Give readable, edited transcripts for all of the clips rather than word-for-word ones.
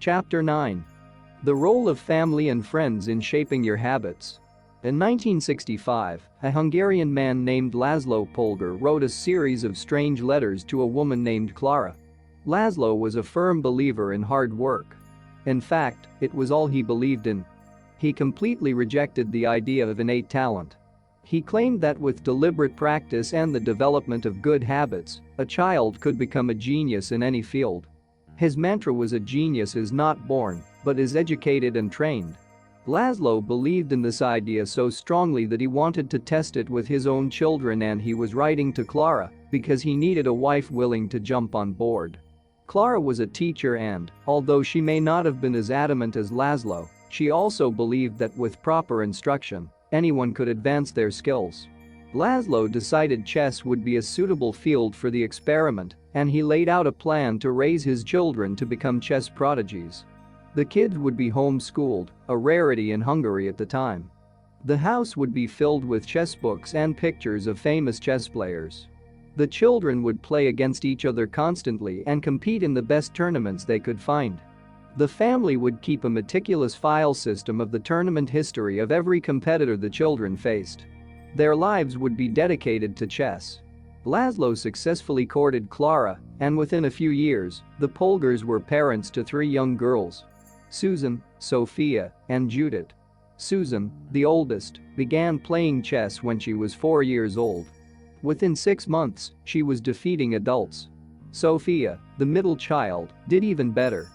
Chapter 9. The role of family and friends in shaping your habits. In 1965, a Hungarian man named Laszlo Polgar wrote a series of strange letters to a woman named Clara. Laszlo was a firm believer in hard work. In fact, it was all he believed in. He completely rejected the idea of innate talent. He claimed that with deliberate practice and the development of good habits, a child could become a genius in any field. His mantra was, "A genius is not born, but is educated and trained." Laszlo believed in this idea so strongly that he wanted to test it with his own children, and he was writing to Clara because he needed a wife willing to jump on board. Clara was a teacher and, although she may not have been as adamant as Laszlo, she also believed that with proper instruction, anyone could advance their skills. Laszlo decided chess would be a suitable field for the experiment, and he laid out a plan to raise his children to become chess prodigies. The kids would be homeschooled, a rarity in Hungary at the time. The house would be filled with chess books and pictures of famous chess players. The children would play against each other constantly and compete in the best tournaments they could find. The family would keep a meticulous file system of the tournament history of every competitor the children faced. Their lives would be dedicated to chess. Laszlo successfully courted Clara, and within a few years, the Polgars were parents to 3 young girls: Susan, Sophia, and Judith. Susan, the oldest, began playing chess when she was 4 years old. Within 6 months, she was defeating adults. Sophia, the middle child, did even better.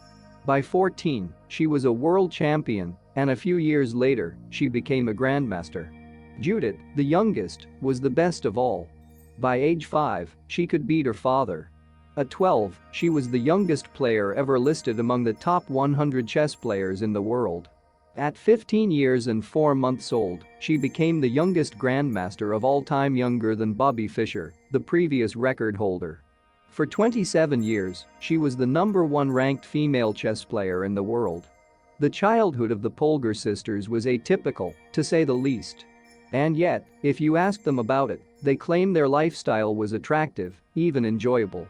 By 14, she was a world champion, and a few years later, she became a grandmaster. Judith, the youngest, was the best of all. By age 5, she could beat her father. At 12, she was the youngest player ever listed among the top 100 chess players in the world. At 15 years and 4 months old, she became the youngest grandmaster of all time, younger than Bobby Fischer, the previous record holder. For 27 years, she was the #1 ranked female chess player in the world. The childhood of the Polgar sisters was atypical, to say the least. And yet, if you ask them about it, they claim their lifestyle was attractive, even enjoyable.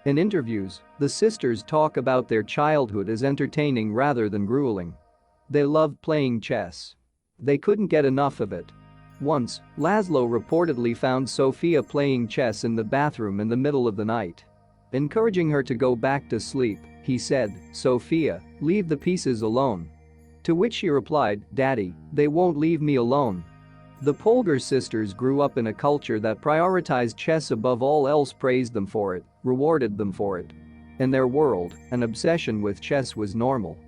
In interviews, the sisters talk about their childhood as entertaining rather than grueling. They loved playing chess. They couldn't get enough of it. Once, Laszlo reportedly found Sophia playing chess in the bathroom in the middle of the night. Encouraging her to go back to sleep, he said, "Sophia, leave the pieces alone." To which she replied, "Daddy, they won't leave me alone." The Polgar sisters grew up in a culture that prioritized chess above all else, praised them for it, rewarded them for it. In their world, an obsession with chess was normal.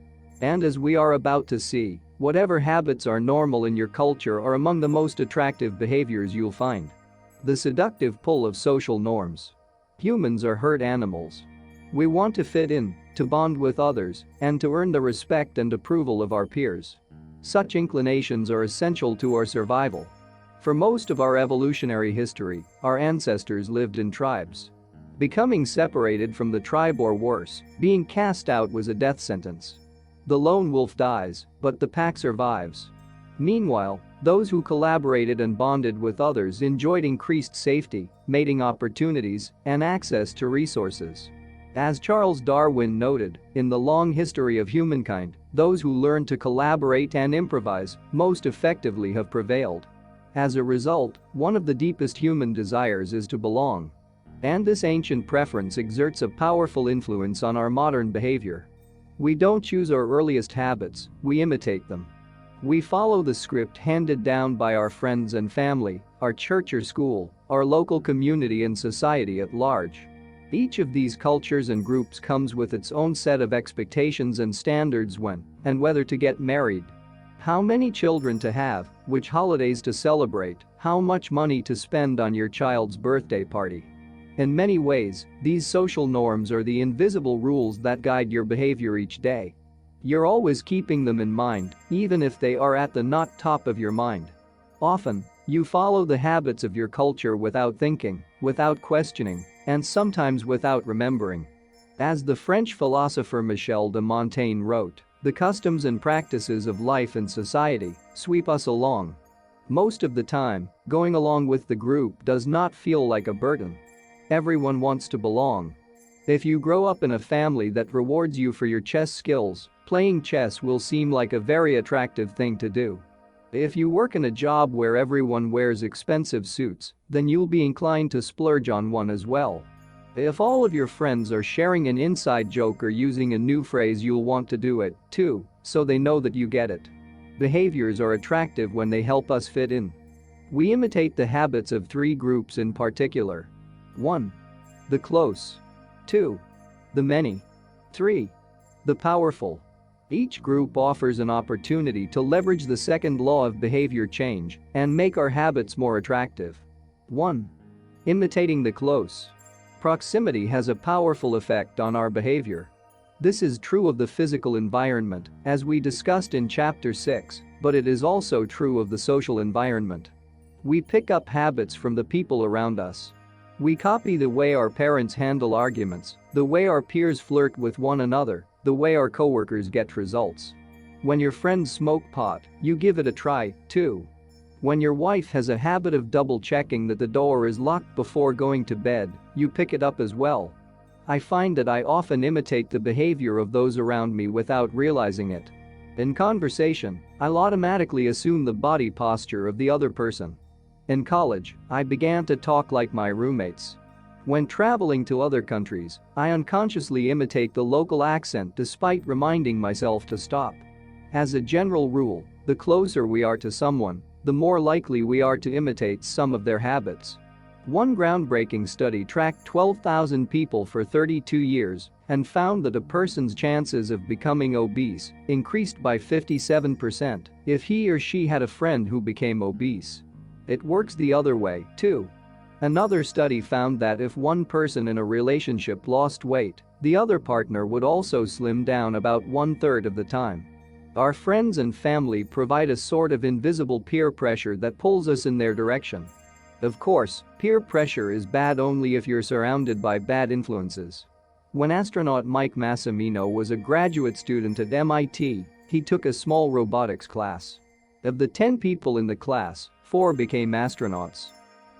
And as we are about to see, whatever habits are normal in your culture are among the most attractive behaviors you'll find. The seductive pull of social norms. Humans are herd animals. We want to fit in, to bond with others, and to earn the respect and approval of our peers. Such inclinations are essential to our survival. For most of our evolutionary history, our ancestors lived in tribes. Becoming separated from the tribe, or worse, being cast out, was a death sentence. The lone wolf dies, but the pack survives. Meanwhile, those who collaborated and bonded with others enjoyed increased safety, mating opportunities, and access to resources. As Charles Darwin noted, in the long history of humankind, those who learn to collaborate and improvise most effectively have prevailed. As a result, one of the deepest human desires is to belong. And this ancient preference exerts a powerful influence on our modern behavior. We don't choose our earliest habits, we imitate them. We follow the script handed down by our friends and family, our church or school, our local community, and society at large. Each of these cultures and groups comes with its own set of expectations and standards when and whether to get married, how many children to have, which holidays to celebrate, how much money to spend on your child's birthday party. In many ways, these social norms are the invisible rules that guide your behavior each day. You're always keeping them in mind, even if they are at the not top of your mind. Often, you follow the habits of your culture without thinking, without questioning, and sometimes without remembering. As the French philosopher Michel de Montaigne wrote, "The customs and practices of life and society sweep us along. Most of the time, going along with the group does not feel like a burden. Everyone wants to belong." If you grow up in a family that rewards you for your chess skills, Playing chess will seem like a very attractive thing to do. If you work in a job where everyone wears expensive suits, then you'll be inclined to splurge on one as well. If all of your friends are sharing an inside joke or using a new phrase, you'll want to do it too, so they know that you get it. Behaviors are attractive when they help us fit in. We imitate the habits of three groups in particular. 1. The close. 2. The many. 3. The powerful. Each group offers an opportunity to leverage the second law of behavior change and make our habits more attractive. 1. Imitating the close. Proximity has a powerful effect on our behavior. This is true of the physical environment, as we discussed in Chapter 6, but it is also true of the social environment. We pick up habits from the people around us. We copy the way our parents handle arguments, the way our peers flirt with one another, the way our coworkers get results. When your friends smoke pot, you give it a try, too. When your wife has a habit of double-checking that the door is locked before going to bed, you pick it up as well. I find that I often imitate the behavior of those around me without realizing it. In conversation, I'll automatically assume the body posture of the other person. In college, I began to talk like my roommates. When traveling to other countries, I unconsciously imitate the local accent despite reminding myself to stop. As a general rule, the closer we are to someone, the more likely we are to imitate some of their habits. One groundbreaking study tracked 12,000 people for 32 years and found that a person's chances of becoming obese increased by 57% if he or she had a friend who became obese. It works the other way, too. Another study found that if one person in a relationship lost weight, the other partner would also slim down about 1/3 of the time. Our friends and family provide a sort of invisible peer pressure that pulls us in their direction. Of course, peer pressure is bad only if you're surrounded by bad influences. When astronaut Mike Massimino was a graduate student at MIT, he took a small robotics class. Of the 10 people in the class, 4 became astronauts.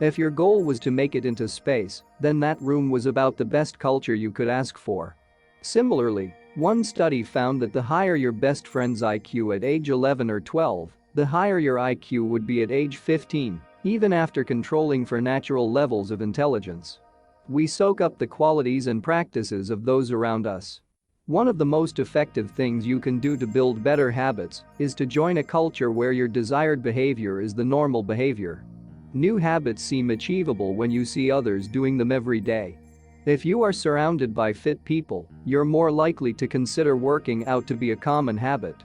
If your goal was to make it into space, then that room was about the best culture you could ask for. Similarly, one study found that the higher your best friend's IQ at age 11 or 12, the higher your IQ would be at age 15, even after controlling for natural levels of intelligence. We soak up the qualities and practices of those around us. One of the most effective things you can do to build better habits is to join a culture where your desired behavior is the normal behavior. New habits seem achievable when you see others doing them every day. If you are surrounded by fit people, you're more likely to consider working out to be a common habit.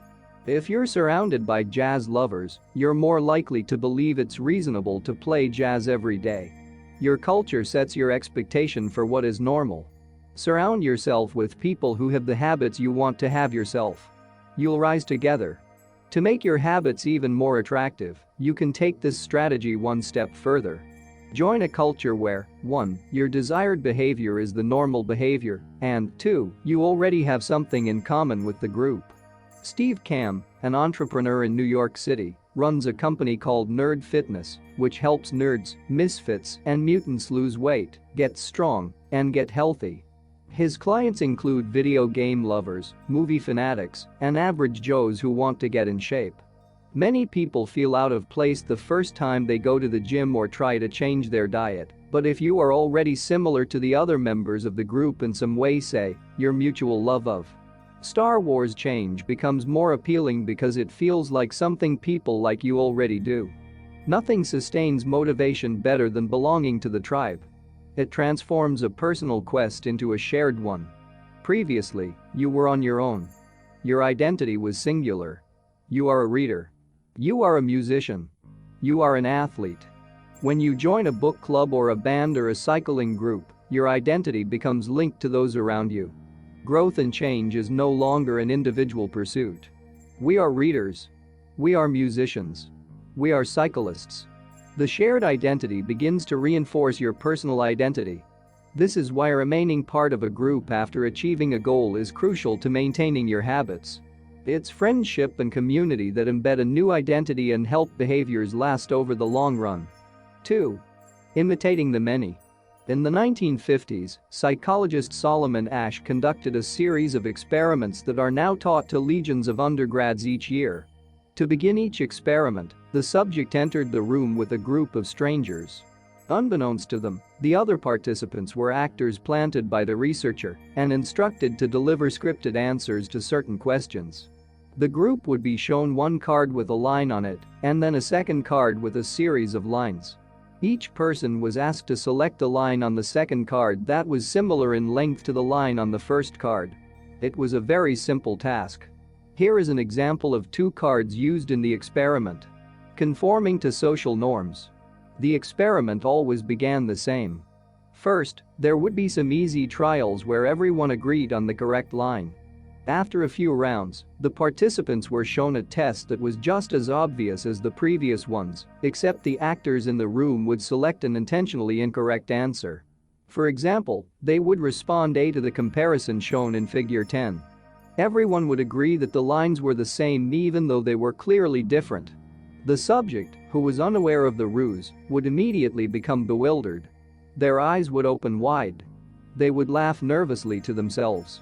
If you're surrounded by jazz lovers, you're more likely to believe it's reasonable to play jazz every day. Your culture sets your expectation for what is normal. Surround yourself with people who have the habits you want to have yourself. You'll rise together. To make your habits even more attractive, you can take this strategy one step further. Join a culture where 1. Your desired behavior is the normal behavior, and 2. You already have something in common with the group. Steve Kamb, an entrepreneur in New York City, runs a company called Nerd Fitness, which helps nerds, misfits, and mutants lose weight, get strong, and get healthy. His clients include video game lovers, movie fanatics, and average Joes who want to get in shape. Many people feel out of place the first time they go to the gym or try to change their diet, but if you are already similar to the other members of the group in some way, say, your mutual love of Star Wars, change becomes more appealing because it feels like something people like you already do. Nothing sustains motivation better than belonging to the tribe. It transforms a personal quest into a shared one. Previously, you were on your own. Your identity was singular. You are a reader. You are a musician. You are an athlete. When you join a book club or a band or a cycling group, your identity becomes linked to those around you. Growth and change is no longer an individual pursuit. We are readers. We are musicians. We are cyclists. The shared identity begins to reinforce your personal identity. This is why remaining part of a group after achieving a goal is crucial to maintaining your habits. It's friendship and community that embed a new identity and help behaviors last over the long run. 2. Imitating the many. In the 1950s, psychologist Solomon Asch conducted a series of experiments that are now taught to legions of undergrads each year. To begin each experiment, the subject entered the room with a group of strangers. Unbeknownst to them, the other participants were actors planted by the researcher and instructed to deliver scripted answers to certain questions. The group would be shown one card with a line on it and then a second card with a series of lines. Each person was asked to select a line on the second card that was similar in length to the line on the first card. It was a very simple task. Here is an example of two cards used in the experiment. Conforming to social norms. The experiment always began the same. First, there would be some easy trials where everyone agreed on the correct line. After a few rounds, the participants were shown a test that was just as obvious as the previous ones, except the actors in the room would select an intentionally incorrect answer. For example, they would respond A to the comparison shown in Figure 10. Everyone would agree that the lines were the same even though they were clearly different. The subject, who was unaware of the ruse, would immediately become bewildered. Their eyes would open wide. They would laugh nervously to themselves.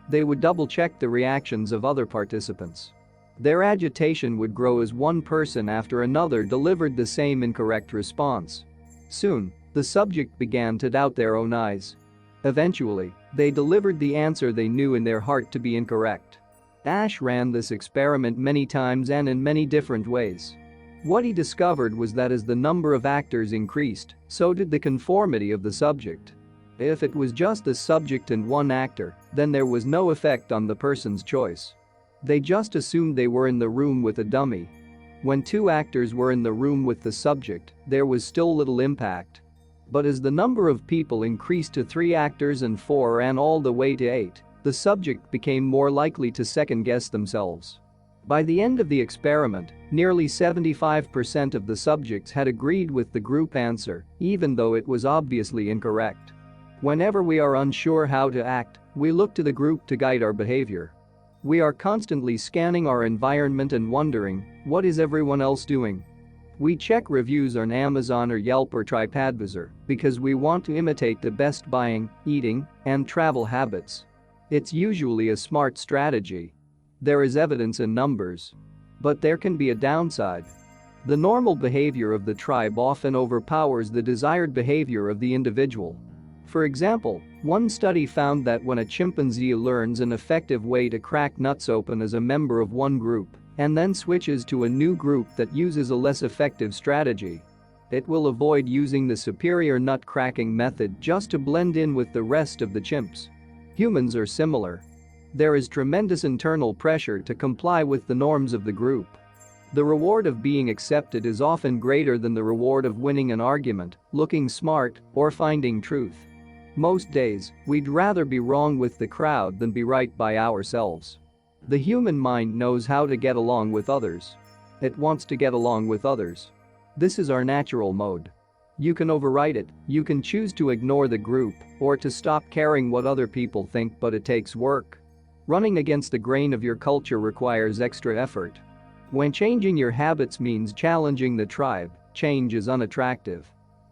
They would double-check the reactions of other participants. Their agitation would grow as one person after another delivered the same incorrect response. Soon, the subject began to doubt their own eyes. Eventually, they delivered the answer they knew in their heart to be incorrect. Asch ran this experiment many times and in many different ways. What he discovered was that as the number of actors increased, so did the conformity of the subject. If it was just the subject and one actor, then there was no effect on the person's choice. They just assumed they were in the room with a dummy. When two actors were in the room with the subject, there was still little impact. But as the number of people increased to 3 actors and 4 and all the way to 8, the subject became more likely to second-guess themselves. By the end of the experiment, nearly 75% of the subjects had agreed with the group answer, even though it was obviously incorrect. Whenever we are unsure how to act, we look to the group to guide our behavior. We are constantly scanning our environment and wondering, what is everyone else doing? We check reviews on Amazon or Yelp or TripAdvisor because we want to imitate the best buying, eating, and travel habits. It's usually a smart strategy. There is evidence in numbers. But there can be a downside. The normal behavior of the tribe often overpowers the desired behavior of the individual. For example, one study found that when a chimpanzee learns an effective way to crack nuts open as a member of one group and then switches to a new group that uses a less effective strategy, it will avoid using the superior nut cracking method just to blend in with the rest of the chimps. Humans are similar. There is tremendous internal pressure to comply with the norms of the group. The reward of being accepted is often greater than the reward of winning an argument, looking smart, or finding truth. Most days, we'd rather be wrong with the crowd than be right by ourselves. The human mind knows how to get along with others. It wants to get along with others. This is our natural mode. You can override it, you can choose to ignore the group, or to stop caring what other people think, but it takes work. Running against the grain of your culture requires extra effort. When changing your habits means challenging the tribe, change is unattractive.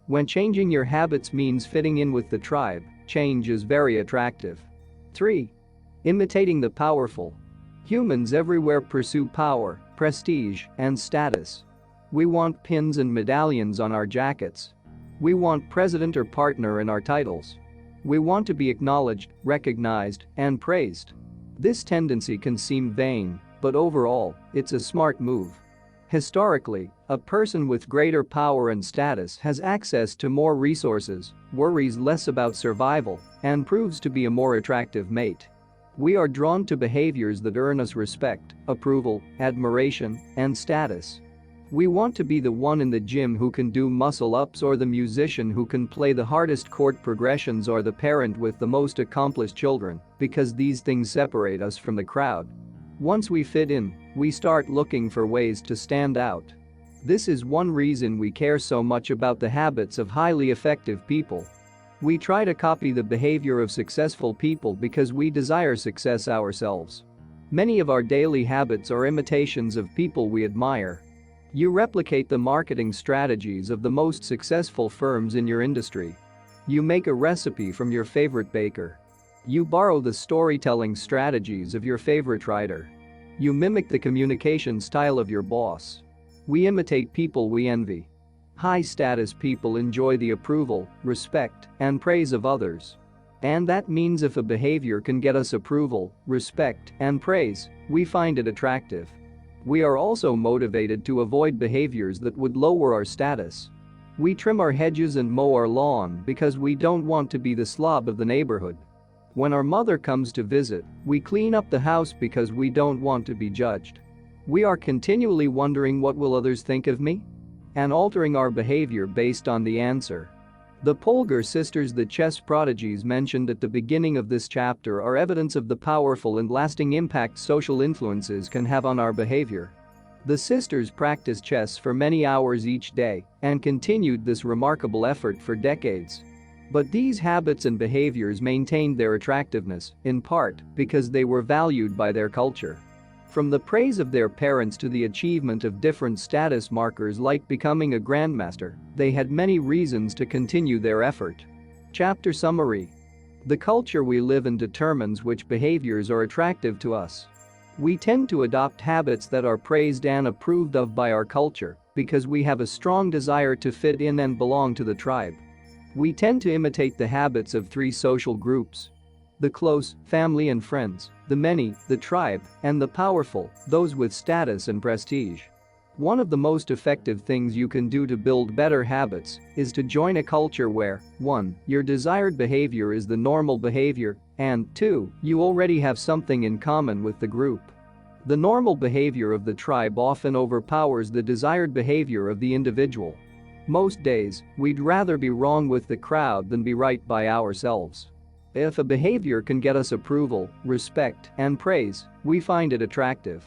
When changing your habits means fitting in with the tribe, change is very attractive. 3. Imitating the powerful. Humans everywhere pursue power, prestige, and status. We want pins and medallions on our jackets. We want president or partner in our titles. We want to be acknowledged, recognized, and praised. This tendency can seem vain, but overall, it's a smart move. Historically, a person with greater power and status has access to more resources, worries less about survival, and proves to be a more attractive mate. We are drawn to behaviors that earn us respect, approval, admiration, and status. We want to be the one in the gym who can do muscle-ups, or the musician who can play the hardest chord progressions, or the parent with the most accomplished children, because these things separate us from the crowd. Once we fit in, we start looking for ways to stand out. This is one reason we care so much about the habits of highly effective people. We try to copy the behavior of successful people because we desire success ourselves. Many of our daily habits are imitations of people we admire. You replicate the marketing strategies of the most successful firms in your industry. You make a recipe from your favorite baker. You borrow the storytelling strategies of your favorite writer. You mimic the communication style of your boss. We imitate people we envy. High-status people enjoy the approval, respect, and praise of others. And that means if a behavior can get us approval, respect, and praise, we find it attractive. We are also motivated to avoid behaviors that would lower our status. We trim our hedges and mow our lawn because we don't want to be the slob of the neighborhood. When our mother comes to visit, we clean up the house because we don't want to be judged. We are continually wondering, what will others think of me? And altering our behavior based on the answer. The Polgar sisters, the chess prodigies mentioned at the beginning of this chapter, are evidence of the powerful and lasting impact social influences can have on our behavior. The sisters practiced chess for many hours each day and continued this remarkable effort for decades. But these habits and behaviors maintained their attractiveness, in part because they were valued by their culture. From the praise of their parents to the achievement of different status markers like becoming a grandmaster, they had many reasons to continue their effort. Chapter summary. The culture we live in determines which behaviors are attractive to us. We tend to adopt habits that are praised and approved of by our culture because we have a strong desire to fit in and belong to the tribe. We tend to imitate the habits of three social groups: the close, family and friends; the many, the tribe; and the powerful, those with status and prestige. One of the most effective things you can do to build better habits is to join a culture where 1. Your desired behavior is the normal behavior, and 2. You already have something in common with the group. The normal behavior of the tribe often overpowers the desired behavior of the individual. Most days, we'd rather be wrong with the crowd than be right by ourselves. If a behavior can get us approval, respect, and praise, we find it attractive.